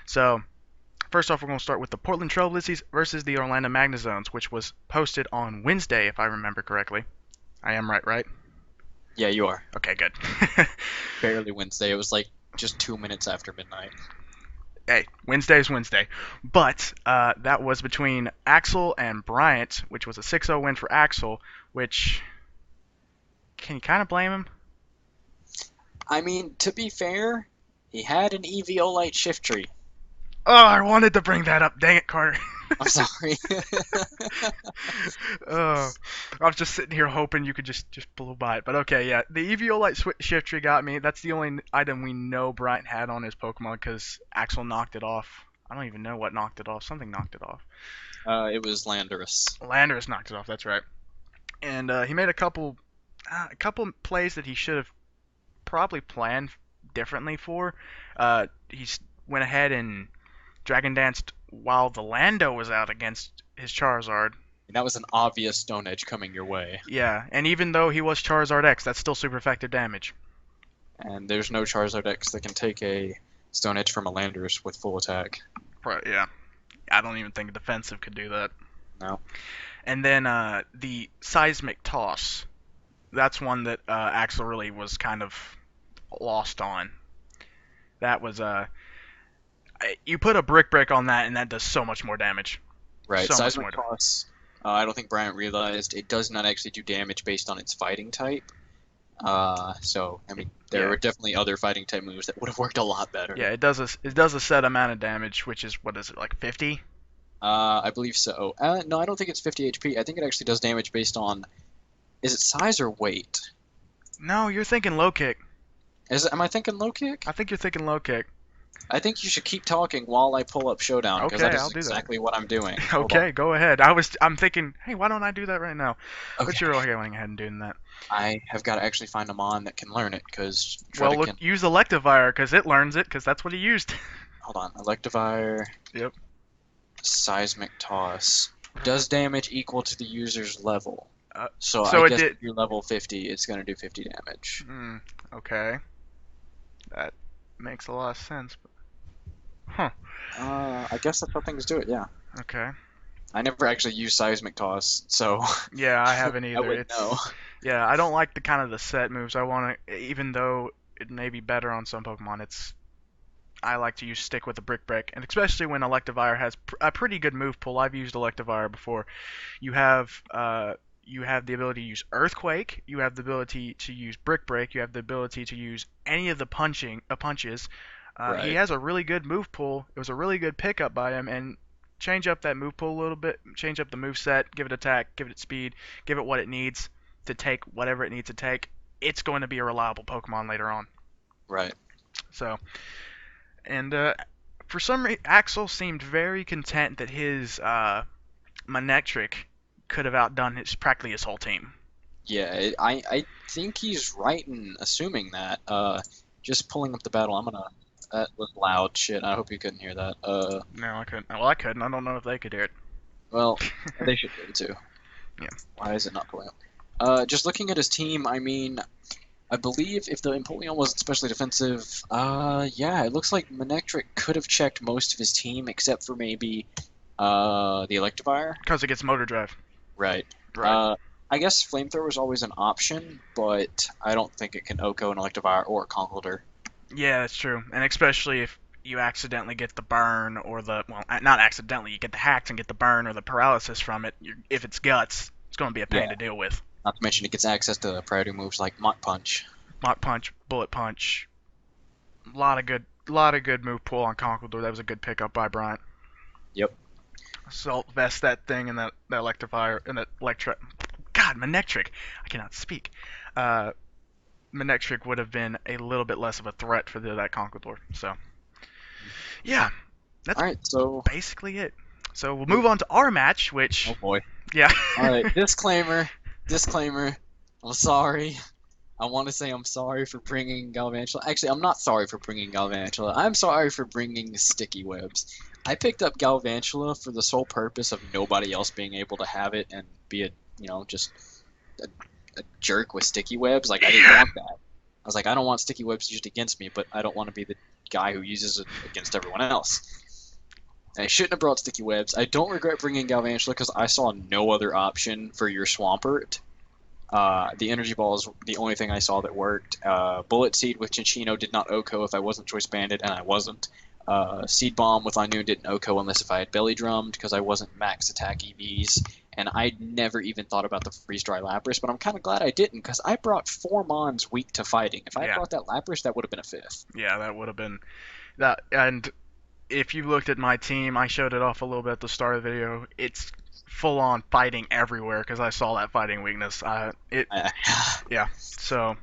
So, first off, we're going to start with the Portland Trailblazers versus the Orlando Magnazones, which was posted on Wednesday, if I remember correctly. I am right? Yeah, you are. Okay, good. Barely Wednesday. It was like just 2 minutes after midnight. Hey, Wednesday is Wednesday. But that was between Axel and Bryant, which was a 6-0 win for Axel, which, can you kind of blame him? I mean, to be fair, he had an EVO-Lite shift tree. Oh, I wanted to bring that up. Dang it, Carter. I'm sorry. uh, I was just sitting here hoping you could just blow by it. But okay, yeah. The Eviolite shift tree got me. That's the only item we know Bryant had on his Pokemon because Axel knocked it off. I don't even know what knocked it off. Something knocked it off. It was Landorus. Landorus knocked it off. That's right. And he made a couple plays that he should have probably planned differently for. He went ahead and Dragon Danced while the Lando was out against his Charizard. And that was an obvious Stone Edge coming your way. Yeah, and even though he was Charizard X, that's still super effective damage. And there's no Charizard X that can take a Stone Edge from a Landorus with full attack. Yeah, I don't even think defensive could do that. No. And then the Seismic Toss. That's one that Axel really was kind of lost on. That was you put a Brick Break on that, and that does so much more damage. Right. So much more. Seismic Toss, I don't think Bryant realized it does not actually do damage based on its fighting type. So I mean, there were definitely other fighting type moves that would have worked a lot better. Yeah, it does a set amount of damage, which is what is it like 50? I believe so. No, I don't think it's 50 HP. I think it actually does damage based on, is it size or weight? No, you're thinking low kick. Am I thinking low kick? I think you're thinking low kick. I think you should keep talking while I pull up Showdown because Okay, that I'll is do that. exactly what I'm doing. Okay, go ahead. I'm thinking, hey, why don't I do that right now? Okay. But you're okay going ahead and doing that. I have got to actually find a mon that can learn it because Well, look, use Electivire because it learns it because that's what he used. Hold on, Electivire. Yep. Seismic Toss does damage equal to the user's level. So So I it guess did. if you're level 50, it's going to do 50 damage. Okay. That makes a lot of sense. Huh. I guess that's how things do it, yeah. Okay. I never actually used Seismic Toss, so Yeah, I haven't I either. wouldn't know. Yeah, I don't like the kind of the set moves. I want to, even though it may be better on some Pokemon, I like to stick with the Brick Break, and especially when Electivire has a pretty good move pool. I've used Electivire before. You have the ability to use Earthquake. You have the ability to use Brick Break. You have the ability to use any of the punches. He Right. has a really good move pool. It was a really good pickup by him, and change up that move pool a little bit. Change up the move set. Give it attack. Give it speed. Give it what it needs to take whatever it needs to take. It's going to be a reliable Pokemon later on. Right. So, and for some reason, Axel seemed very content that his Manectric could have outdone practically his whole team. Yeah, I think he's right in assuming that. Just pulling up the battle, that was loud shit. I hope you couldn't hear that. No, I couldn't. Well, I couldn't. I don't know if they could hear it. Well, they should be able to. Yeah. Why is it not pulling up? Just looking at his team, I mean, I believe if the Empoleon wasn't especially defensive, yeah, it looks like Manectric could have checked most of his team except for maybe the Electivire. Because it gets Motor Drive. Right. Right. I guess Flamethrower is always an option, but I don't think it can OHKO an Electivire or a Conkeldurr. Yeah, that's true. And especially if you accidentally get the burn or not accidentally, you get the hacks and get the burn or the paralysis from it. If it's guts, it's going to be a pain Yeah. to deal with. Not to mention it gets access to priority moves like Mach Punch. Mach Punch, Bullet Punch, lot of good move pool on Conkeldurr. That was a good pickup by Bryant. Yep. Assault vest that thing and that Electivire and that God, Manectric. I cannot speak. Manectric would have been a little bit less of a threat for that Conkeldurr. So, yeah, that's All right, so basically it. So we'll move on to our match, which, oh boy. yeah. All right, disclaimer. I'm sorry. I want to say I'm sorry for bringing Galvantula. Actually, I'm not sorry for bringing Galvantula. I'm sorry for bringing Sticky Webs. I picked up Galvantula for the sole purpose of nobody else being able to have it and be just a, a jerk with Sticky Webs. Like, I didn't want that. I was like, I don't want Sticky Webs used against me, but I don't want to be the guy who uses it against everyone else. And I shouldn't have brought sticky webs. I don't regret bringing Galvantula because I saw no other option for your Swampert. The energy ball is the only thing I saw that worked. Bullet Seed with Chinchino did not OHKO if I wasn't Choice Banded, and I wasn't. Seed Bomb with Linoon didn't OHKO unless if I had Belly Drummed because I wasn't max attack EVs. And I never even thought about the Freeze Dry Lapras, but I'm kind of glad I didn't because I brought 4 Mons weak to fighting. If I had Yeah, brought that Lapras, that would have been a 5th. yeah, that would have been that. And if you looked at my team, I showed it off a little bit at the start of the video. It's full on fighting everywhere because I saw that fighting weakness. I, Yeah. So,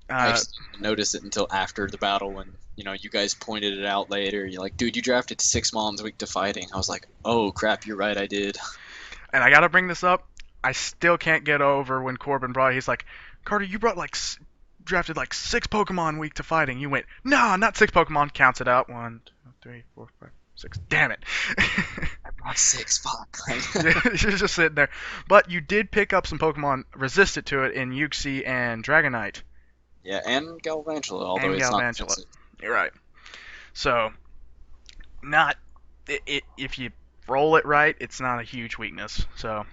I uh, actually didn't notice it until after the battle when you guys pointed it out later. You're like, dude, you drafted 6 Mons weak to fighting. I was like, oh crap, you're right, I did. and I gotta bring this up. I still can't get over when Corbin brought. He's like, Carter, you brought like drafted like 6 Pokemon weak to fighting. You went, nah, not 6 Pokemon. Counts it out. 1, 2, 3, 4, 5, 6. Damn it. I brought 6, fuck. You're just sitting there. But you did pick up some Pokemon resistant to it in Uxie and Dragonite. Yeah, and Galvantula, although And it's not Galvantula. defensive. You're right. So, not if you roll it right, it's not a huge weakness. So,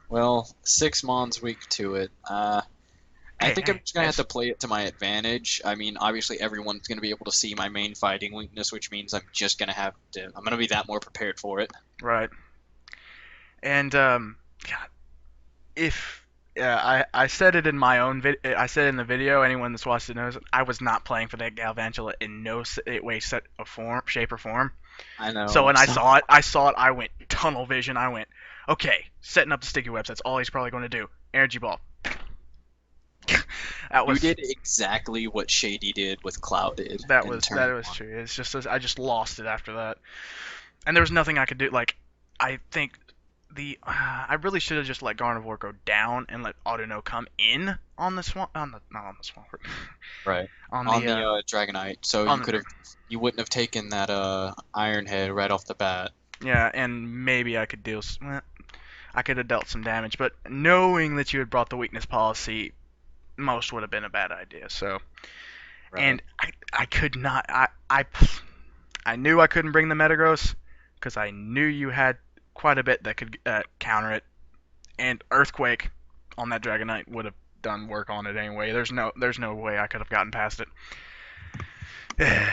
Well, 6 Mons weak to it. I hey, think I'm hey, just gonna have to play it to my advantage. I mean, obviously everyone's gonna be able to see my main fighting weakness, which means I'm just gonna have to. I'm gonna be that more prepared for it. right. And God, if I said it in my own I said in the video. Anyone that's watched it knows I was not playing for that Galvantula in no way, set of form, shape, or form. I So know. when I saw it, I went tunnel vision. I went, okay, setting up the sticky webs. That's all he's probably going to do. Energy ball. That You was did exactly what Shady did with Cloud did that in was turn that was one. true. It's just I just lost it after that, and there was nothing I could do. Like I think I really should have just let Gardevoir go down and let Autono come in on the swamp on the not on the swamp Right. on On the the Dragonite, so on the you wouldn't have taken that Iron Head right off the bat. yeah, and maybe I could I could have dealt some damage, but knowing that you had brought the weakness policy, most would have been a bad idea. So, Right. and I could not. I knew I couldn't bring the Metagross because I knew you had quite a bit that could counter it, and Earthquake on that Dragonite would have done work on it anyway. There's no way I could have gotten past it. Unless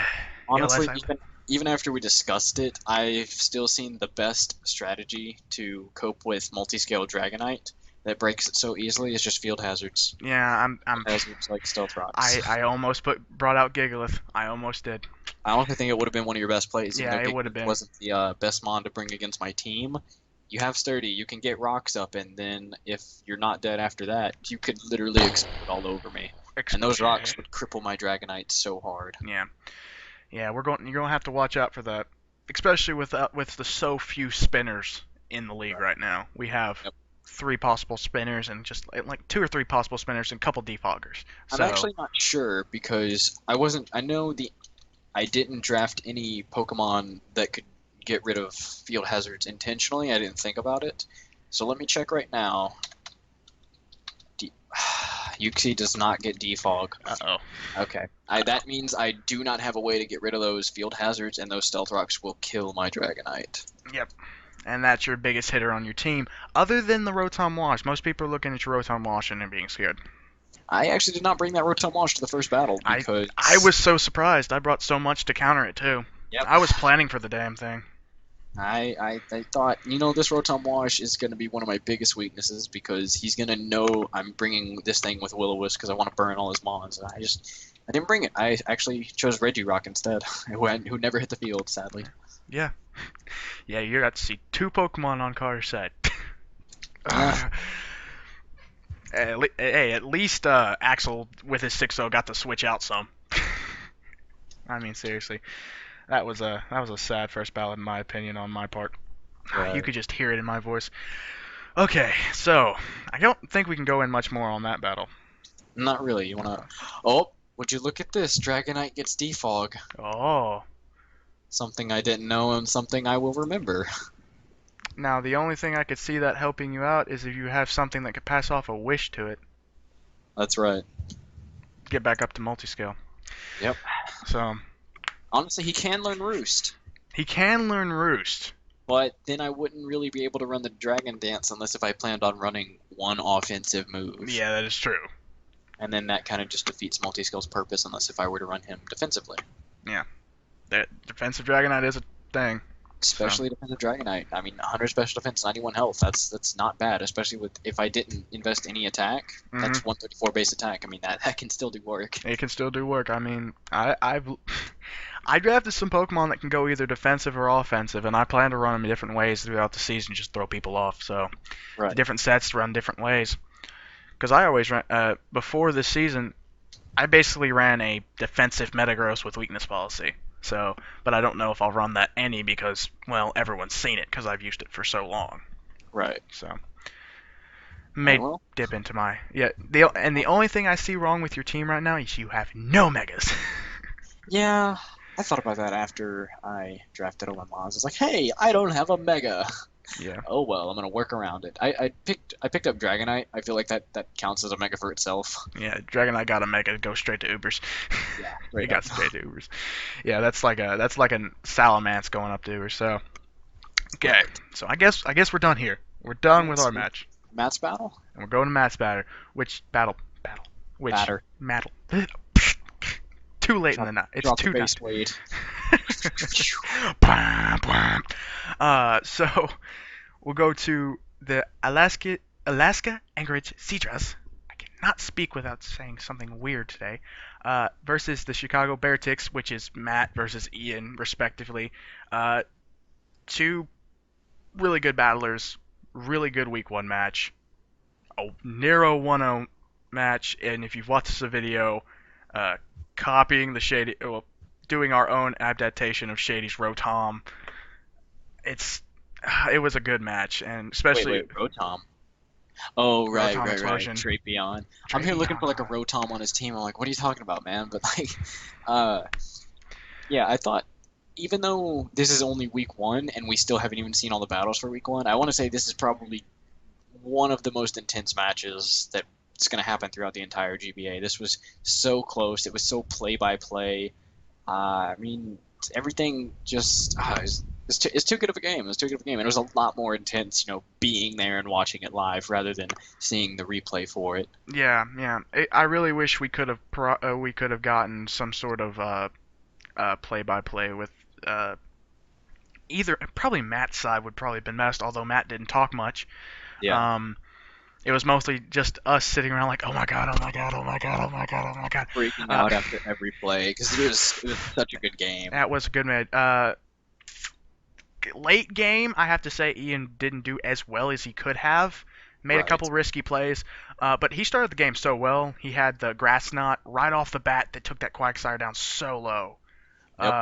Honestly, I even after we discussed it, I've still seen the best strategy to cope with multi-scale Dragonite that breaks it so easily is just field hazards. yeah I'm Hazards like Stealth Rocks. I almost brought out Gigalith. I almost did. I honestly think it would have been one of your best plays, even Yeah, though it would have Gigalith been. wasn't the best mon to bring against my team. You have Sturdy, you can get rocks up, and then if you're not dead after that, you could literally explode all over me. And those rocks would cripple my Dragonite so hard. Yeah, yeah, you're gonna have to watch out for that, especially with the so few spinners in the league right now. We have Yep. 3 possible spinners and just like 2 or 3 possible spinners and a couple defoggers. I'm So actually not sure because I know I didn't draft any Pokemon that could get rid of field hazards intentionally. I didn't think about it. So let me check right now. Uxie does not get defog. uh-oh. Okay. That means I do not have a way to get rid of those field hazards, and those Stealth Rocks will kill my Dragonite. Yep. And that's your biggest hitter on your team, other than the Rotom Wash. Most people are looking at your Rotom Wash and being scared. I actually did not bring that Rotom Wash to the first battle because I was so surprised. I brought so much to counter it too. Yep. I was planning for the damn thing. I thought, this Rotom Wash is going to be one of my biggest weaknesses because he's going to know I'm bringing this thing with Will-O-Wisp because I want to burn all his mons. And I didn't bring it. I actually chose Regirock instead, who never hit the field, sadly. Yeah. Yeah, you're got to see 2 Pokemon on Carter's side. Yeah. Hey, at least Axel with his 6-0 got to switch out some. I mean, seriously. That was a sad first battle in my opinion on my part. Right. You could just hear it in my voice. Okay, so I don't think we can go in much more on that battle. Not really. You want to... Oh, would you look at this? Dragonite gets defog. Oh. Something I didn't know and something I will remember. Now, the only thing I could see that helping you out is if you have something that could pass off a wish to it. That's right. Get back up to multi-scale. Yep. So, Honestly, he can learn Roost, He can learn Roost. but then I wouldn't really be able to run the Dragon Dance unless if I planned on running one offensive move. Yeah, that is true. And then that kind of just defeats multi-skill's purpose unless if I were to run him defensively. Yeah, that defensive Dragonite is a thing. So Especially defensive Dragonite. I mean, 100 special defense, 91 health. That's not bad. Especially with if I didn't invest any attack, hmm that's 134 base attack. I mean, that can still do work. it can still do work. I mean, I drafted some Pokemon that can go either defensive or offensive, and I plan to run them in different ways throughout the season, just throw people off. So the Right. different sets run different ways. Because I always ran before this season, I basically ran a defensive Metagross with weakness policy. So, but I don't know if I'll run that any because, well, everyone's seen it because I've used it for so long. Right. So, All right. may Well, dip into my the only thing I see wrong with your team right now is you have no megas. yeah. I thought about that after I drafted Owen Laws. It's like, hey, I don't have a Mega. Yeah, Oh well, I'm gonna work around it. I picked up Dragonite. I feel like that counts as a Mega for itself. yeah. Dragonite got a mega, go straight to Ubers. Yeah, He straight up. got straight to Ubers. Yeah, that's like a Salamence going up to Ubers. So, okay. Right. So I guess we're done here. We're done with Let's our see. match. Matt's battle. And we're going to Matt's batter. Which battle? Which Batter. battle? Too late in Drop, the night. It's drop the too base done. weight. Blam, blam. So we'll go to the Alaska Anchorage Cedras. I cannot speak without saying something weird today. Versus the Chicago Bearticks, which is Matt versus Ian, respectively. Uh, Two really good battlers, really good week one match. A narrow 1-0 match, and if you've watched the video, uh, copying the Shady, well, doing our own adaptation of Shady's Rotom, it was a good match, and especially Wait, Rotom. Oh, Rotom right. Explosion. Straight beyond. I'm here looking for Drapion. like a Rotom on his team. I'm like, what are you talking about, man? But like, uh, yeah, I thought even though this is only week one and we still haven't even seen all the battles for week one, I want to say this is probably one of the most intense matches that's going to happen throughout the entire GBA. This was so close. It was so play by play. I mean, everything just it's too good of a game. It's too good of a game. And it was a lot more intense, being there and watching it live rather than seeing the replay for it. Yeah, yeah. I really wish we could have gotten some sort of play-by-play with uh, either. Probably Matt's side would probably have been best, although Matt didn't talk much. Yeah, Um, it was mostly just us sitting around like, oh my god, oh my god, oh my god, oh my god, oh my god. freaking Uh, out after every play because it was such a good game. that was a good match. Late game, I have to say Ian didn't do as well as he could have. Made a Right. couple risky plays, but he started the game so well. He had the grass knot right off the bat that took that Quagsire down so low. Yep.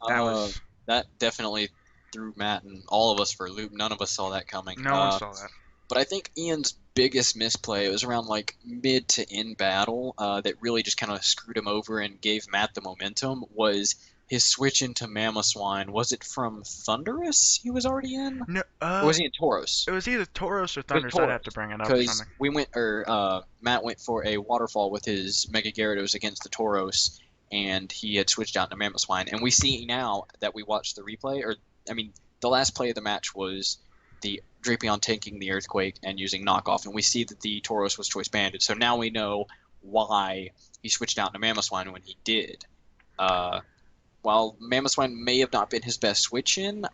That Uh, was that definitely threw Matt and all of us for a loop. None of us saw that coming. no one saw that. But I think Ian's biggest misplay was around like mid to end battle that really just kind of screwed him over and gave Matt the momentum was his switch into Mamoswine. Was it from Thunderous he was already in? No, Or was he in Tauros? it was either Tauros or It was Thunders. I'd have to Tauros. bring it up or Because something. Matt went for a waterfall with his Mega Gyarados against the Tauros, and he had switched out to Mamoswine. And we see now that we watched the replay, I mean, the last play of the match was the Drapion tanking the Earthquake and using knockoff, and we see that the Tauros was choice banded. So now we know why he switched out to Mamoswine when he did. Uh, while Mamoswine may have not been his best switch in,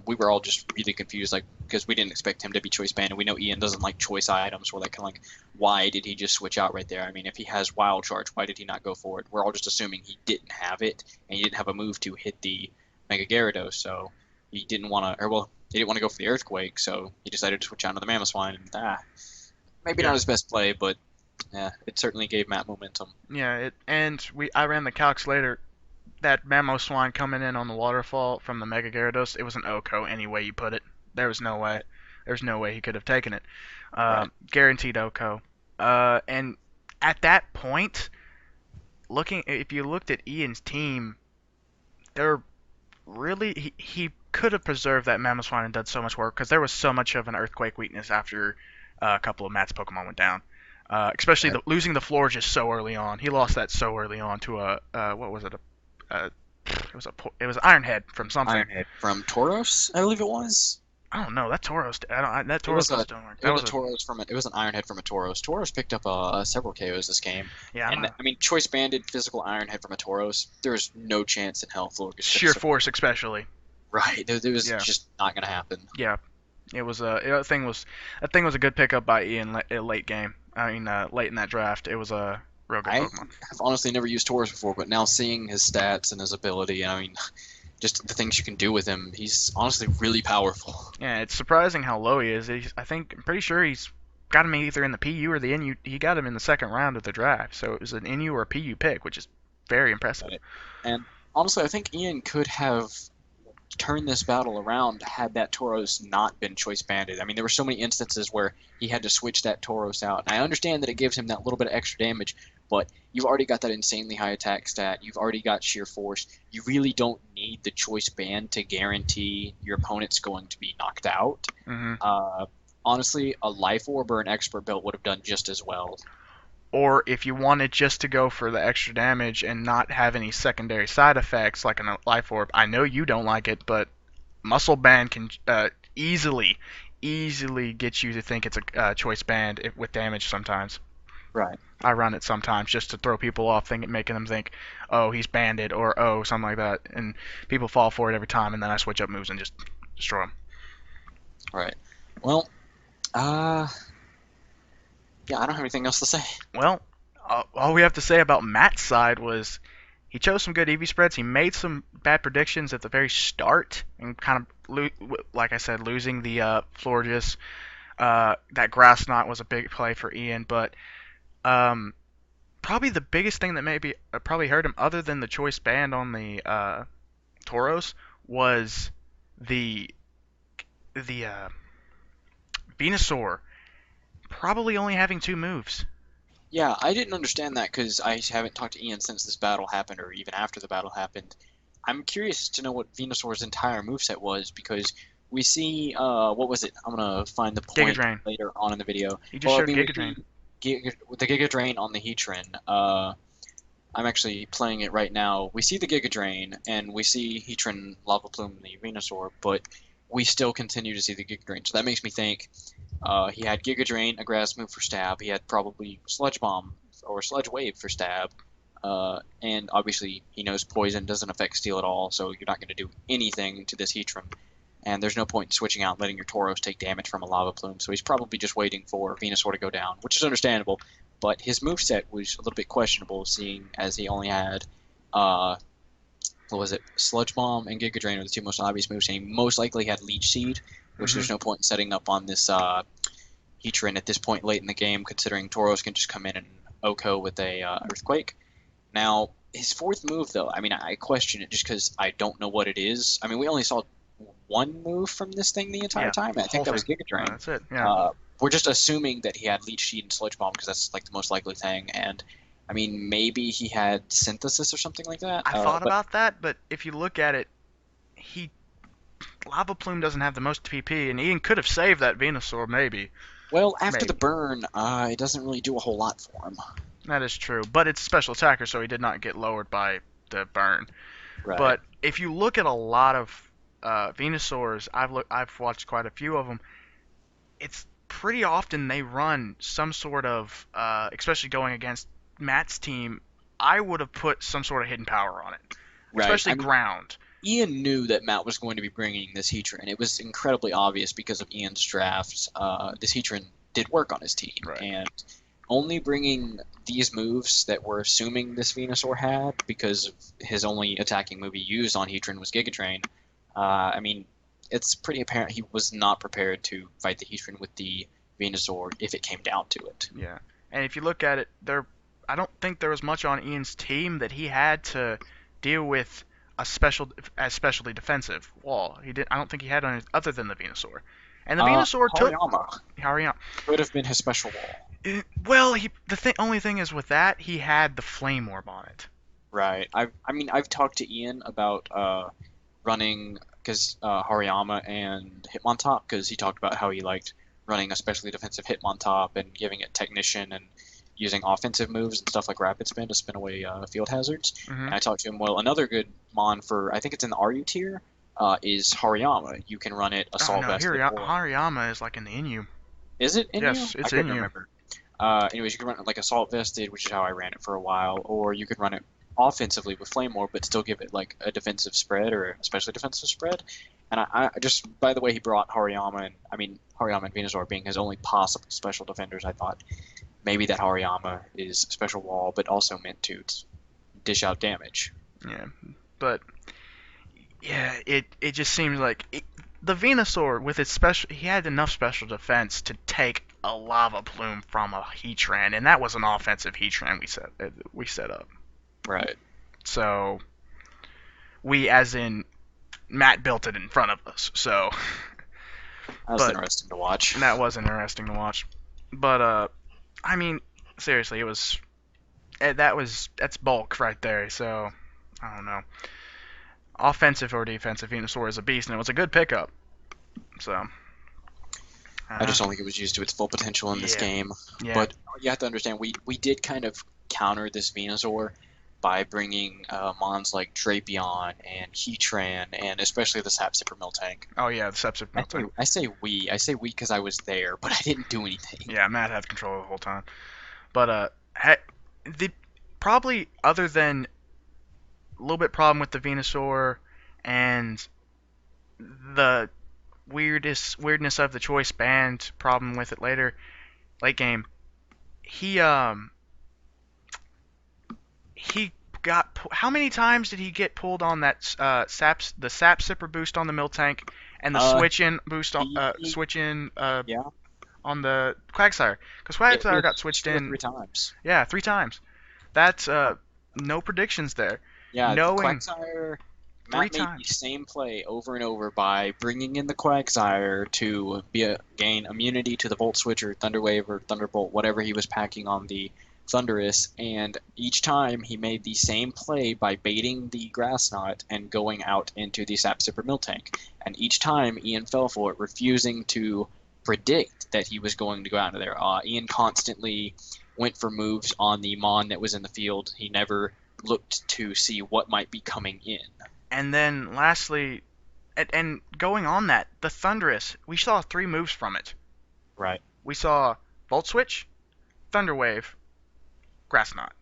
we were all just really confused, like because we didn't expect him to be choice banned, and we know Ian doesn't like choice items. We're like, kind of like, why did he just switch out right there? I mean, if he has Wild Charge, why did he not go for it? We're all just assuming he didn't have it, and he didn't have a move to hit the Mega Gyarados, so he didn't want to, or well, he didn't want to go for the Earthquake, so he decided to switch out to the Mamoswine. And maybe not Yeah, his best play, but yeah, it certainly gave Matt momentum. yeah. I ran the calcs later. That Mamoswine coming in on the waterfall from the Mega Gyarados, it was an OHKO any way you put it. There was no way. There's no way he could have taken it. Right. Guaranteed OHKO. And at that point, if you looked at Ian's team, they're really he could have preserved that Mamoswine and done so much work because there was so much of an earthquake weakness after a couple of Matt's Pokemon went down. Especially Right. losing the floor just so early on. He lost that so early on to a what was it? A It was Ironhead from something. Ironhead from Tauros, I believe it was. I don't know. That Tauros. That It was Tauros a doesn't work. it That was a was a Tauros from it was an Ironhead from a Tauros. Tauros picked up several KOs this game, yeah. I don't and know. I mean choice banded physical Ironhead from a Tauros. There's no chance in hell Florgus could have Sheer survived. force, especially. Right, there was Yeah. just not gonna happen. Yeah. It was that thing was a good pickup by Ian late game. I mean, late in that draft. It was a real good I Pokemon. have honestly never used Tauros before, but now seeing his stats and his ability, I mean, just the things you can do with him, he's honestly really powerful. Yeah, it's surprising how low he is. I'm pretty sure he's got him either in the PU or the NU. He got him in the second round of the draft, so it was an NU or a PU pick, which is very impressive. Right. And honestly, I think Ian could have turned this battle around had that Tauros not been choice banded. I mean, there were so many instances where he had to switch that Tauros out. And I understand that it gives him that little bit of extra damage, but you've already got that insanely high attack stat. You've already got sheer force. You really don't need the choice band to guarantee your opponent's going to be knocked out. Hmm. Uh, honestly, a Life Orb or an Expert Belt would have done just as well. Or if you wanted just to go for the extra damage and not have any secondary side effects like a life orb, I know you don't like it, but muscle band can easily get you to think it's a choice band with damage sometimes. Right. I run it sometimes just to throw people off, making them think, oh, he's banded or oh, something like that, and people fall for it every time, and then I switch up moves and just destroy them. Right. Well, uh, yeah, I don't have anything else to say. Well, all we have to say about Matt's side was he chose some good EV spreads. He made some bad predictions at the very start, and kind of, like I said, losing the Florges. That Grass Knot was a big play for Ian, but um, probably the biggest thing that maybe probably hurt him, other than the choice band on the Tauros, was the the Venusaur probably only having two moves. Yeah, I didn't understand that because I haven't talked to Ian since this battle happened, or even after the battle happened. I'm curious to know what Venusaur's entire moveset was because we see, what was it? I'm gonna find the Giga point Drain. later on in the video. He just Well, I showed mean, we Giga Drain. see the Giga Drain on the Heatran. I'm actually playing it right now. We see the Giga Drain, and we see Heatran Lava Plume the Venusaur, but we still continue to see the Giga Drain. So that makes me think he had Giga Drain, a grass move for stab. He had probably Sludge Bomb or Sludge Wave for stab. And obviously, he knows poison doesn't affect steel at all, so you're not going to do anything to this Heatran. And there's no point in switching out and letting your Tauros take damage from a Lava Plume. So he's probably just waiting for Venusaur to go down, which is understandable. But his moveset was a little bit questionable, seeing as he only had, what was it, Sludge Bomb and Giga Drain are the two most obvious moves, and he most likely had Leech Seed, which Hmm. there's no point in setting up on this Heatran at this point late in the game, considering Tauros can just come in and OHKO with a Earthquake. Now, his fourth move, though, I mean, I question it just because I don't know what it is. I mean, we only saw one move from this thing the entire Yeah, time, and I whole think that thing. was Giga Drain. That's it. Yeah. We're just assuming that he had Leech Seed and Sludge Bomb because that's like the most likely thing, and I mean, maybe he had Synthesis or something like that. I thought But about that, but if you look at it, he Lava Plume doesn't have the most PP, and Ian could have saved that Venusaur, maybe. well, after the Maybe. burn, it doesn't really do a whole lot for him. That is true, but it's a special attacker, so he did not get lowered by the burn. Right. But if you look at a lot of Venusaurs, I've watched quite a few of them. It's pretty often they run some sort of, especially going against Matt's team. I would have put some sort of hidden power on it, Right. especially I mean, ground. Ian knew that Matt was going to be bringing this Heatran. It was incredibly obvious because of Ian's drafts. This Heatran did work on his team, Right. and only bringing these moves that we're assuming this Venusaur had, because of his only attacking move he used on Heatran was Giga Drain. I mean, it's pretty apparent he was not prepared to fight the Heatran with the Venusaur if it came down to it. Yeah, and if you look at it, I don't think there was much on Ian's team that he had to deal with especially defensive wall. He did. I don't think he had on other than the Venusaur, and the Venusaur took Hariyama Harry. could have been his special wall. Well, only thing is with that he had the flame orb on it. Right. I mean, I've talked to Ian about running because Hariyama and Hitmontop because he talked about how he liked running especially defensive Hitmontop and giving it Technician and using offensive moves and stuff like rapid spin to spin away field hazards. Hmm. And I talked to him, well, another good mon for, I think it's in the RU tier, is Hariyama. You can run it Oh assault no, vested or Hariyama is like in the Inu. is it in you? Yes, I it's couldn't Inu. remember. Anyways, you can run it like assault vested, which is how I ran it for a while, or you could run it offensively with flame orb, but still give it like a defensive spread or especially defensive spread. And I just by the way he brought Hariyama and I mean Hariyama and Venusaur being his only possible special defenders, I thought maybe that Hariyama is special wall, but also meant to dish out damage. Yeah, but yeah, it just seems like the Venusaur with its special, he had enough special defense to take a lava plume from a Heatran, and that was an offensive Heatran we set up. Right. So we, as in Matt, built it in front of us. So, That was but interesting to watch. that was interesting to watch. But I mean, seriously, that's bulk right there. So I don't know, offensive or defensive, Venusaur is a beast, and it was a good pickup. So. I Uh, just don't think it was used to its full potential in this yeah, game. yeah. But you have to understand, we did kind of counter this Venusaur by bringing mons like Drapion and Heatran and especially the Sap Sipper Miltank. Oh yeah, the Sepsic I say, Miltank. I say we because I was there, but I didn't do anything. Yeah, Matt had control the whole time. But the probably other than a little bit problem with the Venusaur and the weirdness of the choice band problem with it later late game. He he got how many times did he get pulled on that the sap sipper boost on the Miltank and the Uh, he, switch in yeah, on the Quagsire, because it Quagsire was got switched 2 or 3 in, times. yeah, 3 times. That's no predictions there. Yeah, the Knowing Quagsire, three Matt made the times. same play over and over by bringing in the Quagsire to gain immunity to the Volt Switch or Thunderwave or Thunderbolt, whatever he was packing on the Thundurus, and each time he made the same play by baiting the Grass Knot and going out into the Sap Sipper Miltank. And each time Ian fell for it, refusing to predict that he was going to go out of there. Ian constantly went for moves on the Mon that was in the field. He never looked to see what might be coming in. And then lastly, and going on that, the Thundurus, we saw 3 moves from it. Right. We saw Volt Switch, Thunderwave, Grass Knot.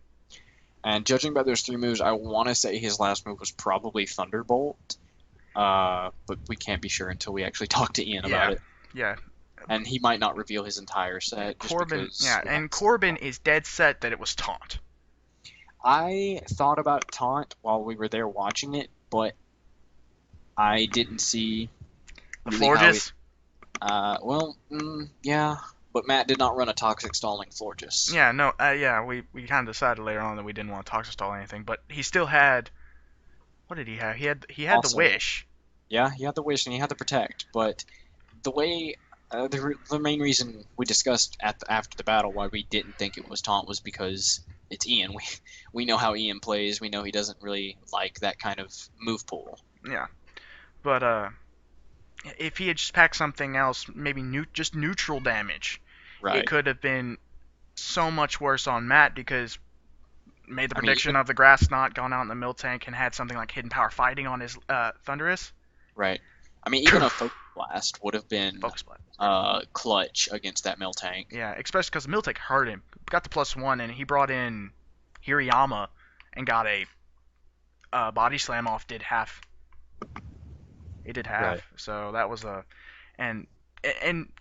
And judging by those 3 moves, I want to say his last move was probably Thunderbolt. But we can't be sure until we actually talk to Ian about Yeah, it. yeah. And he might not reveal his entire set just Corbin, because yeah, we and haven't seen it Corbin all. is dead set that it was taunt. I thought about Taunt while we were there watching it, but I didn't see The really how it. Florges, Yeah, but Matt did not run a Toxic Stalling Florges. yeah, no, yeah, we kind of decided later on that we didn't want to toxic stall anything, but he still had. What did he have? He had the Also, wish. yeah, he had the Wish and he had the Protect, but the way the main reason we discussed after the battle why we didn't think it was Taunt was because it's Ian. We know how Ian plays. We know he doesn't really like that kind of move pool. Yeah, but if he had just packed something else, maybe just neutral damage, it Right. could have been so much worse on Matt because made the I mean, prediction even of the grass knot, gone out in the Miltank, and had something like hidden power fighting on his Thunderous. right. I mean, even a Focus Blast would have been Focus Blast. clutch against that Miltank. Yeah, especially because Miltank hurt him. Got the +1, and he brought in Hirayama and got a body slam off. Did half. It did half. Right. So that was a and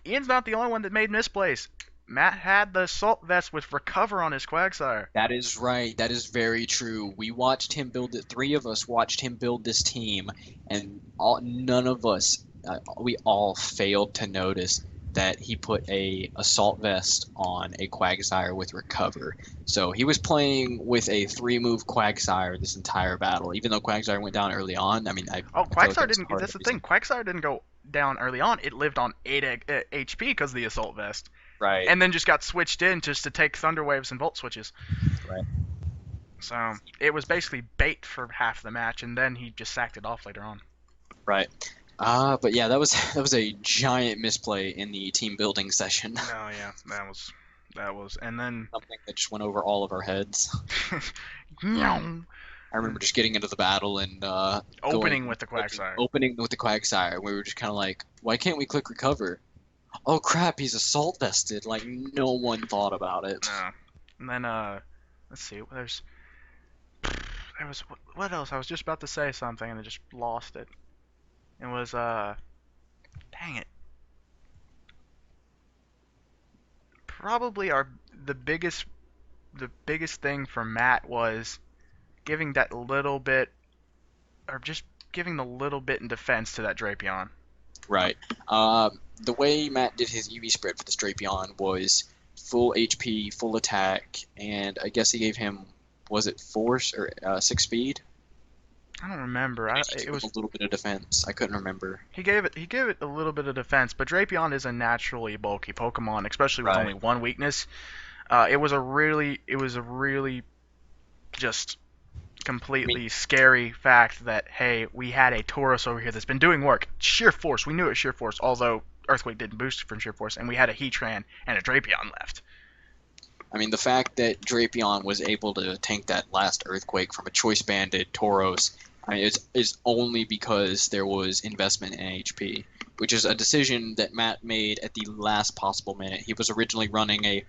Ian's not the only one that made misplays. Matt had the assault vest with recover on his Quagsire. That is right. That is very true. We watched him build it. 3 of us watched him build this team, and none of us, we all failed to notice that he put a assault vest on a Quagsire with recover. So he was playing with a 3-move Quagsire this entire battle, even though Quagsire went down early on. I mean, Oh, I feel like Quagsire that was didn't. part of That's the the thing. reason. Quagsire didn't go down early on. It lived on 8 HP because of the assault vest, Right. and then just got switched in just to take thunder waves and volt switches. Right. So it was basically bait for half the match, and then he just sacked it off later on. Right. But yeah, that was a giant misplay in the team building session. Oh yeah, That was, and then Something that just went over all of our heads. Meow. I remember just getting into the battle and going Opening with the clicking, Quagsire. opening with the Quagsire. We were just kind of like, why can't we click recover? Oh crap, he's assault vested. Like no one thought about it. No. And then let's see. There was what else? I was just about to say something and I just lost it. It was dang it. Probably the biggest the biggest thing for Matt was giving that little bit, or just giving the little bit in defense to that Drapion. Right. The way Matt did his EV spread for the Strapion was full HP, full attack, and I guess he gave him, was it force or 6 speed? I don't remember. Maybe he gave It him a was little bit of defense. I couldn't remember. he gave it a little bit of defense, but Drapion is a naturally bulky Pokemon, especially with Right. only one weakness. It was a really just I mean, completely scary fact that, hey, we had a Tauros over here that's been doing work. Sheer Force. We knew it was Sheer Force, although Earthquake didn't boost from Sheer Force, and we had a Heatran and a Drapion left. the fact that Drapion was able to tank that last Earthquake from a choice banded Tauros, is only because there was investment in HP, which is a decision that Matt made at the last possible minute. He was originally running a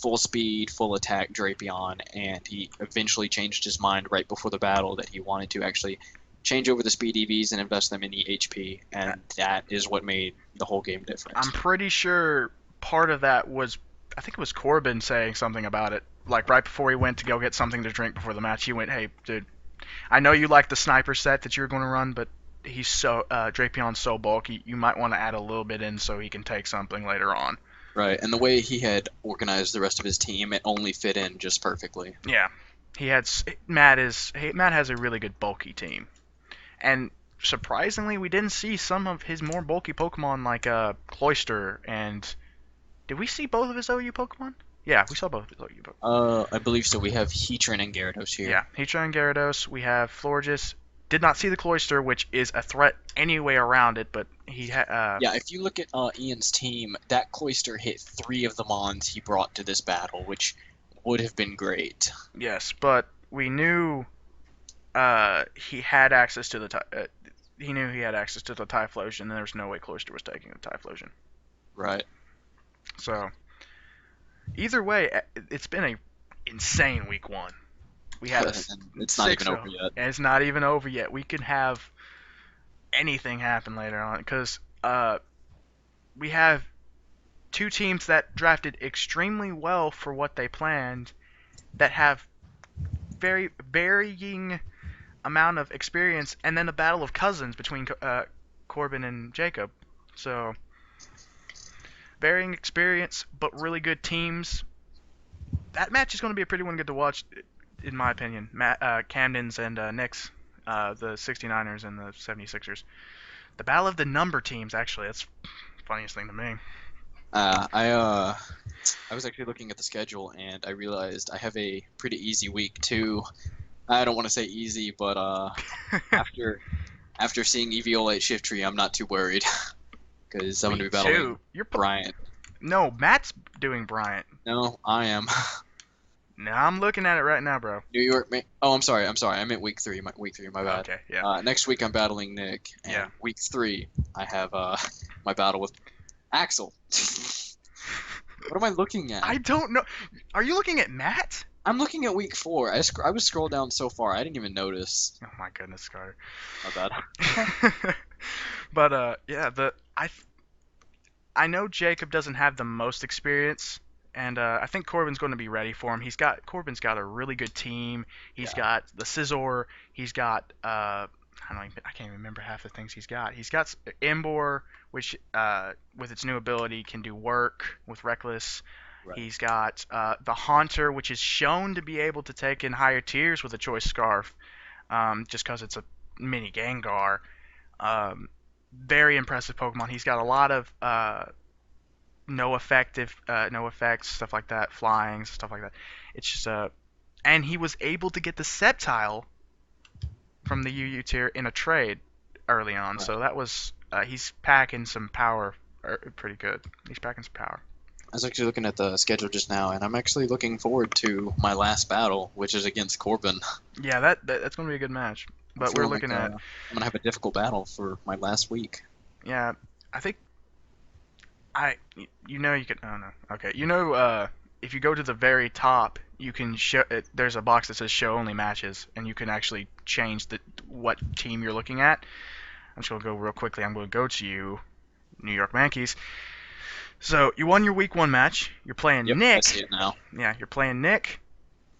full speed, full attack Drapion, and he eventually changed his mind right before the battle that he wanted to actually change over the speed EVs and invest them in the HP, and that is what made the whole game different. I'm pretty sure part of that was, I think it was Corbin saying something about it. Like right before he went to go get something to drink before the match, he went, "Hey, dude, I know you like the sniper set that you're going to run, but Drapion's so bulky, you might want to add a little bit in so he can take something later on." Right, and the way he had organized the rest of his team, it only fit in just perfectly. Yeah, he had Matt has a really good bulky team, and surprisingly, we didn't see some of his more bulky Pokemon like Cloyster and did we see both of his OU Pokemon? Yeah, we saw both of his OU Pokemon. I believe so. We have Heatran and Gyarados here. Yeah, Heatran and Gyarados. We have Florges. Did not see the Cloyster, which is a threat any way around it, but Yeah, if you look at Ian's team, that Cloyster hit 3 of the Mons he brought to this battle, which would have been great. yes, but we knew he had access to he knew he had access to the Typhlosion, and there was no way Cloyster was taking the Typhlosion. Right. So either way, it's been a insane week one. We had a It's not six even over yet. and it's not even over yet. We could have anything happen later on because we have two teams that drafted extremely well for what they planned that have very varying amount of experience, and then a battle of cousins between Corbin and Jacob. So varying experience, but really good teams. That match is going to be a pretty one good to watch, in my opinion. Camden's and Nick's, the 69ers and the 76ers. The battle of the number teams, actually, that's the funniest thing to me. I was actually looking at the schedule and I realized I have a pretty easy week too. I don't want to say easy, but after seeing Eviolite Shift Tree, I'm not too worried because I'm going to be battling Bryant. No, Matt's doing Bryant. No, I am. No, I'm looking at it right now, bro. New York. Oh, I'm sorry. I meant week 3. Week 3. My bad. Okay, yeah. Next week I'm battling Nick. And Yeah. Week 3 I have my battle with Axel. What am I looking at? I don't know. Are you looking at Matt? I'm looking at week 4. I was scrolled down so far I didn't even notice. Oh my goodness, Carter. My bad. But yeah, I know Jacob doesn't have the most experience, and I think Corbin's going to be ready for him. Corbin's got a really good team. He's got the Scizor. He's got I can't even remember half the things he's got. He's got Embor, which with its new ability can do work with Reckless. Right. He's got the Haunter, which is shown to be able to take in higher tiers with a Choice Scarf, just because it's a mini Gengar. Very impressive Pokemon. He's got a lot of no effects, stuff like that, flying, stuff like that. It's just and he was able to get the Sceptile from the UU tier in a trade early on, so that was he's packing some power, pretty good. He's packing some power. I was actually looking at the schedule just now, and I'm actually looking forward to my last battle, which is against Corbin. Yeah, that's going to be a good match. I'm But we're feeling looking like at, I'm gonna have a difficult battle for my last week. yeah, I think you know you can. Oh no. Okay. If you go to the very top, you can show. There's a box that says show only matches, and you can actually change the what team you're looking at. I'm just gonna go real quickly. I'm gonna go to you, New York Yankees. So you won your week one match. You're playing Yep, I see Nick. it now. Yeah, you're playing Nick.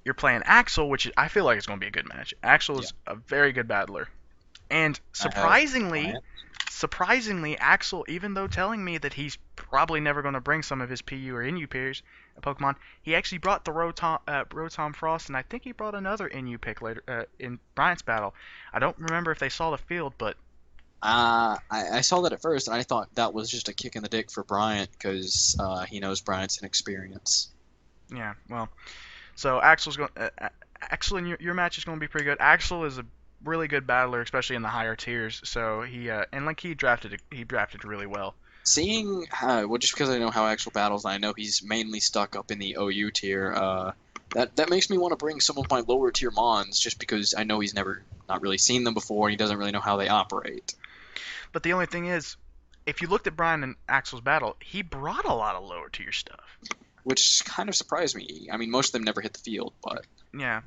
You're playing Axel, which I feel like it's gonna be a good match. Axel Yeah, is a very good battler, and I have surprisingly, Bryant. surprisingly, Axel, even though telling me that he's probably never going to bring some of his PU or NU pairs, Pokemon, he actually brought the Rotom Frost, and I think he brought another NU pick later in Bryant's battle. I don't remember if they saw the field, but I saw that at first, and I thought that was just a kick in the dick for Bryant because he knows Bryant's inexperience. yeah, well, so Axel's going. Axel in your match is going to be pretty good. Axel is a really good battler, especially in the higher tiers. So and like he drafted really well. Seeing well, just because I know how actual battles, I know he's mainly stuck up in the OU tier. That makes me want to bring some of my lower tier Mons, just because I know he's never not really seen them before, and he doesn't really know how they operate. But the only thing is, if you looked at Brian and Axel's battle, he brought a lot of lower tier stuff. Which kind of surprised me. I mean, most of them never hit the field, but Yeah.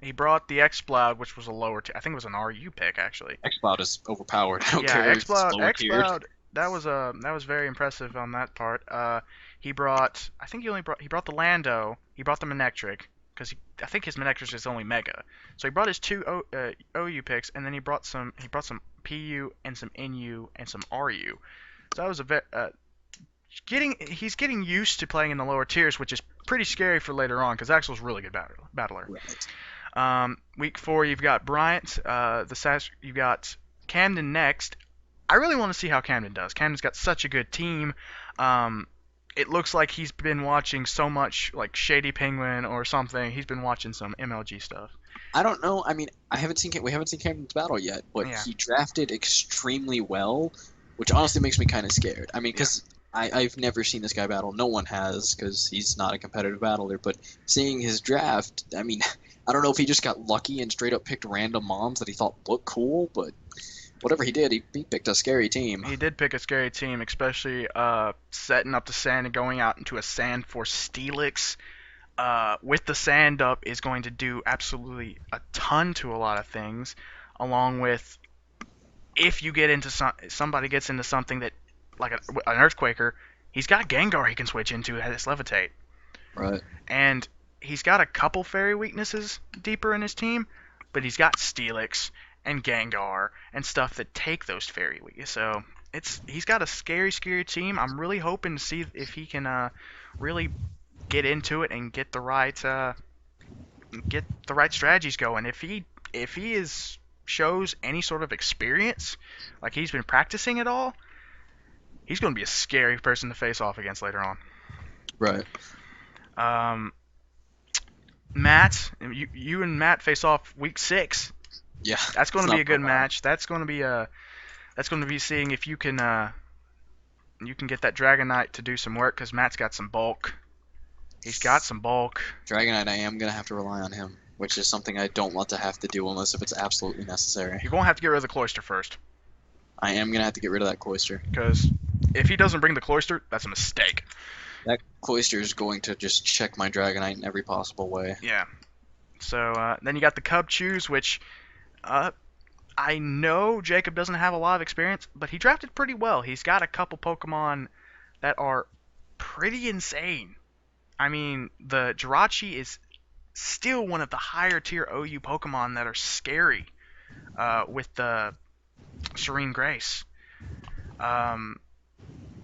He brought the X-Cloud, which was a lower tier. I think it was an RU pick, actually. X-Cloud is overpowered. I don't Yeah, care if it's X-Cloud, lower tiered. X-Cloud, that was very impressive on that part. He brought, I think he brought the Lando, he brought the Manectric, because I think his Manectric is only Mega. So he brought his two OU picks, and then he brought some PU and some NU and some RU. So that was he's getting used to playing in the lower tiers, which is pretty scary for later on, because Axel's a really good battler. Right. Week four, you've got Bryant. You've got Camden next. I really want to see how Camden does. Camden's got such a good team. It looks like he's been watching so much like Shady Penguin or something. He's been watching some MLG stuff. I don't know. I mean, we haven't seen Camden's battle yet, but Yeah, he drafted extremely well, which honestly makes me kind of scared. I mean, yeah. because I've never seen this guy battle. No one has, because he's not a competitive battler. But seeing his draft, I mean, I don't know if he just got lucky and straight up picked random moms that he thought looked cool, but whatever he did, he picked a scary team. He did pick a scary team, especially setting up the sand and going out into a sand for Steelix. With the sand up is going to do absolutely a ton to a lot of things, along with if you get into somebody gets into something that like an Earthquaker, he's got Gengar he can switch into at his Levitate, Right. and he's got a couple fairy weaknesses deeper in his team, but he's got Steelix and Gengar and stuff that take those fairy weaknesses. So he's got a scary team. I'm really hoping to see if he can really get into it and get the right strategies going. If he shows any sort of experience, like he's been practicing at all, he's going to be a scary person to face off against later on. Right. Um, Matt, you and Matt face off week 6. Yeah. That's going It's to be not a good profile. match. That's going to be seeing if you can get that Dragonite to do some work, because Matt's got some bulk. He's got some bulk. Dragonite, I am gonna have to rely on him, which is something I don't want to have to do unless if it's absolutely necessary. You're going to have to get rid of the Cloyster first, I am gonna have to get rid of that Cloyster. because if he doesn't bring the Cloyster, that's a mistake. That Cloyster is going to just check my Dragonite in every possible way. Yeah. So then you got the Cub Chews, which I know Jacob doesn't have a lot of experience, but he drafted pretty well. He's got a couple Pokemon that are pretty insane. I mean, the Jirachi is still one of the higher tier OU Pokemon that are scary with the Serene Grace. Um,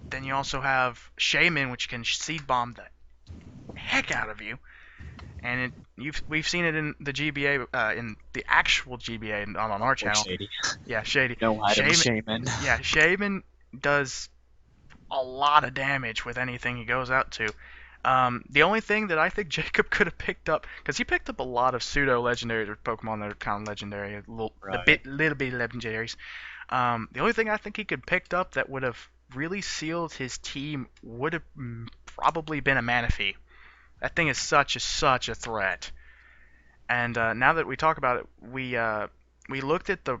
then you also have Shaman, which can Seed Bomb the heck out of you. And we've seen it in the GBA, in the actual GBA on our Or channel. Shady. Yeah, Shady. No item Shaman, Shaman. yeah, Shaman does a lot of damage with anything he goes out to. The only thing that I think Jacob could have picked up, because he picked up a lot of pseudo legendaries or Pokemon that are kind of legendary, Right. little bit legendaries. The only thing I think he could picked up that would have really sealed his team would have probably been a Manaphy. That thing is such a threat. And now that we talk about it, we looked at the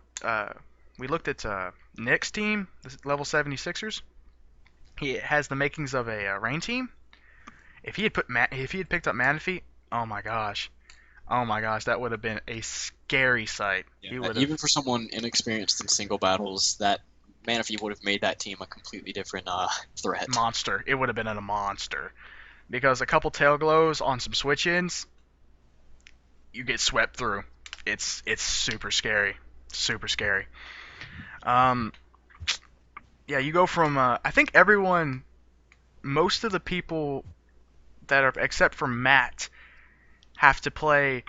we looked at Nick's team, the level 76ers. He has the makings of a rain team. If he had picked up Manaphy, oh my gosh, that would have been a scary sight. Yeah, He would have even for someone inexperienced in single battles, that Manaphy would have made that team a completely different threat. monster. It would have been a monster because a couple tail glows on some switch ins, you get swept through. It's super scary, super scary. Um, yeah, you go from I think everyone, most of the people that are except for Matt have to play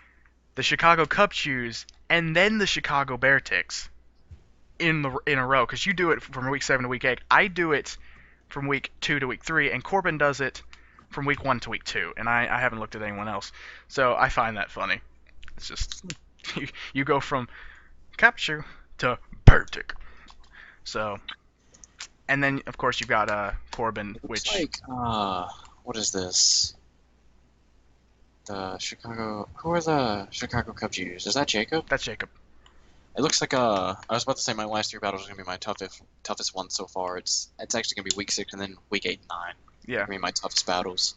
the Chicago Cub shoes and then the Chicago Bearticks in a row because you do it from week 7 to week 8. I do it from week 2 to week 3, and Corbin does it from week 1 to week 2, and I haven't looked at anyone else, so I find that funny. It's just you go from capture to Beartick. So, and then of course you've got Corbin, It looks which like what is this? The Chicago. Who are the Chicago Cubs use? Is that Jacob? that's Jacob. It looks like I was about to say my last 3 battles are gonna be my toughest one so far. It's actually gonna be week 6 and then week 8 and 9. Yeah, Gonna be my toughest battles.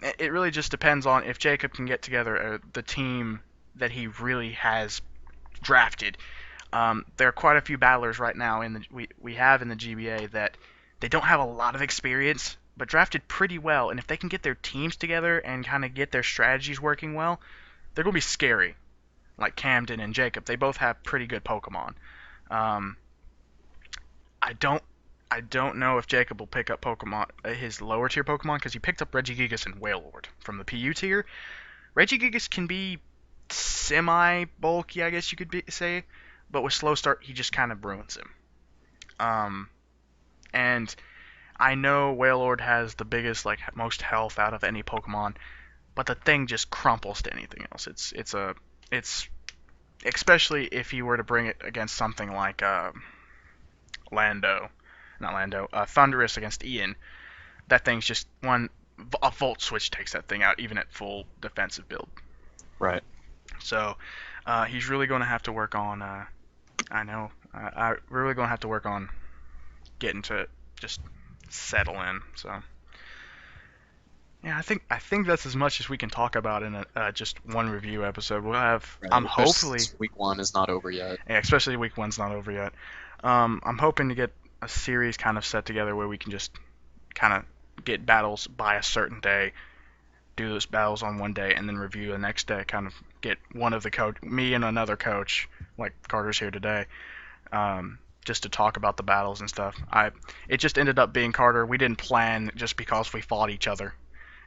it really just depends on if Jacob can get together the team that he really has drafted. There are quite a few battlers right now we have in the GBA that they don't have a lot of experience, but drafted pretty well. And if they can get their teams together and kind of get their strategies working well, they're gonna be scary. Like Camden and Jacob, they both have pretty good Pokemon. Um, I don't I don't know if Jacob will pick up Pokemon his lower tier Pokemon because he picked up Regigigas and Wailord from the PU tier. Regigigas can be semi bulky, I guess you could say, but with slow start he just kind of ruins him. Um, and I know Wailord has the biggest, like, most health out of any Pokemon, but the thing just crumples to anything else. It's especially if you were to bring it against something like Lando, not Lando, Thundurus against Ian. That thing's just a Volt Switch takes that thing out, even at full defensive build. Right. So he's really going to have to work on. We're really going to have to work on getting to just settle in. So yeah, I think that's as much as we can talk about in a just one review episode. We'll have Right. hopefully, Week 1 is not over yet. yeah, especially week one's not over yet. I'm hoping to get a series kind of set together where we can just kind of get battles by a certain day, do those battles on one day, and then review the next day. Kind of get one of the coach, me and another coach, like Carter's here today, just to talk about the battles and stuff. It just ended up being Carter. We didn't plan just because we fought each other.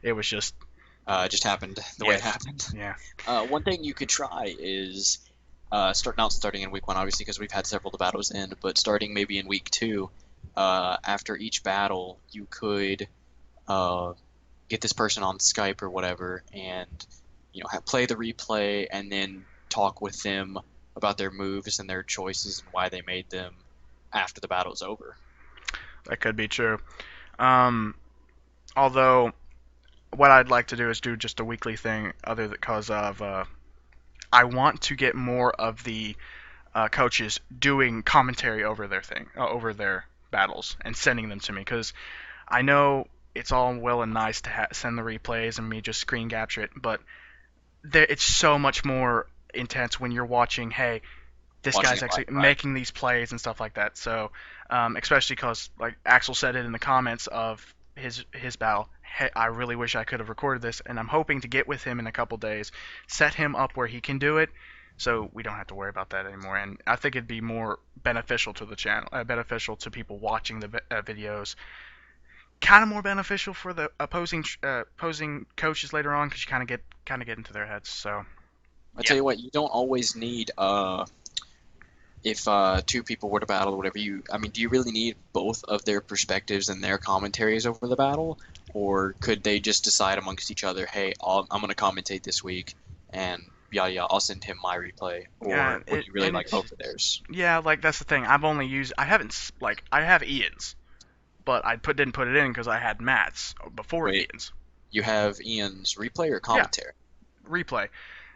It was just It just happened the way it happened. yeah. One thing you could try is starting in week 1, obviously, because we've had several of the battles in, but starting maybe in week 2, after each battle, you could get this person on Skype or whatever, and play the replay, and then talk with them about their moves and their choices and why they made them after the battle's over. That could be true. Although what I'd like to do is do just a weekly thing, other because of I want to get more of the coaches doing commentary over over their battles, and sending them to me, because I know it's all well and nice to send the replays and me just screen capture it, but it's so much more intense when you're watching. Hey, this Watching guy's it actually live, right. making these plays and stuff like that. So, especially because, like Axel said it in the comments of his battle, hey, I really wish I could have recorded this, and I'm hoping to get with him in a couple days, set him up where he can do it, so we don't have to worry about that anymore. And I think it'd be more beneficial to the channel, beneficial to people watching the videos, kind of more beneficial for the opposing coaches later on, because you kind of get into their heads. So I yeah. tell you what, you don't always need if 2 people were to battle, whatever do you really need both of their perspectives and their commentaries over the battle, or could they just decide amongst each other, hey, I'm going to commentate this week, and yada yada, I'll send him my replay, or Yeah, would you really like both of theirs? yeah, like that's the thing. I have Ian's. but didn't put it in because I had Matt's before Wait, Ian's. you have Ian's replay or Yeah, commentary? replay.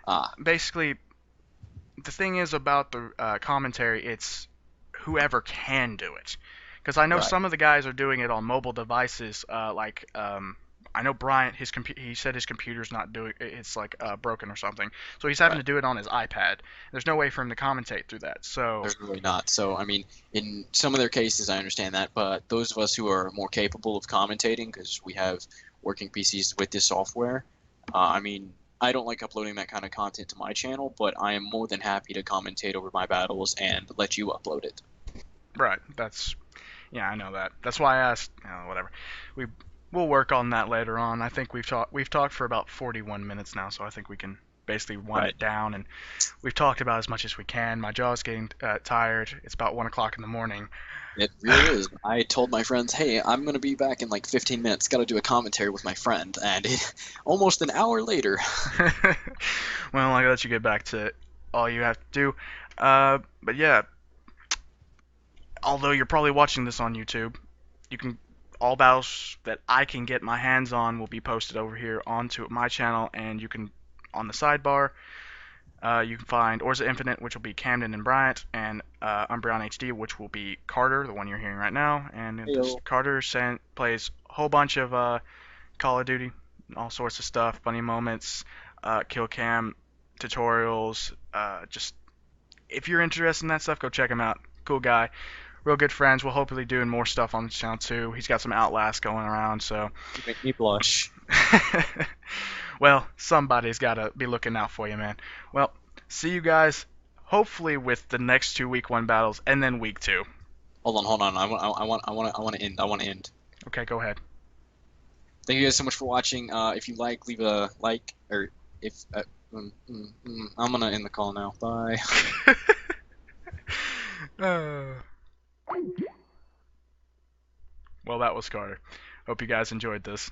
Ah, Basically, the thing is about the commentary, it's whoever can do it. Because I know right, some of the guys are doing it on mobile devices, I know Bryant, he said his computer's not doing it's like broken or something, so he's having right. to do it on his iPad. There's no way for him to commentate through that. So There's really not. So, I mean, in some of their cases, I understand that, but those of us who are more capable of commentating, because we have working PCs with this software, I mean, I don't like uploading that kind of content to my channel, but I am more than happy to commentate over my battles and let you upload it. right, that's yeah, I know that. That's why I asked. Whatever. We we'll work on that later on. I think we've talked for about 41 minutes now, so I think we can basically wind Right. it down. And we've talked about as much as we can. My jaw's getting tired. It's about 1 o'clock in the morning. It really is. I told my friends, hey, I'm going to be back in like 15 minutes. Got to do a commentary with my friend. And almost an hour later. Well, I let you get back to all you have to do. But yeah, although you're probably watching this on YouTube, you can all battles that I can get my hands on will be posted over here onto my channel, and you can on the sidebar. You can find Orza Infinite, which will be Camden and Bryant, and UmbreonHD, which will be Carter, the one you're hearing right now. And this Heyo. Carter plays a whole bunch of Call of Duty, all sorts of stuff, funny moments, kill cam tutorials. Just if you're interested in that stuff, go check him out. Cool guy, real good friends. We'll hopefully doing more stuff on the channel too. He's got some Outlast going around, so. You make me blush. Well, somebody's got to be looking out for you, man. Well, see you guys hopefully with the next 2 week 1 battles and then week 2. Hold on. I want to end. I want to end. Okay, go ahead. Thank you guys so much for watching. If you like, leave a like, or if I'm gonna end the call now. Bye. uh, well, that was Carter. Hope you guys enjoyed this.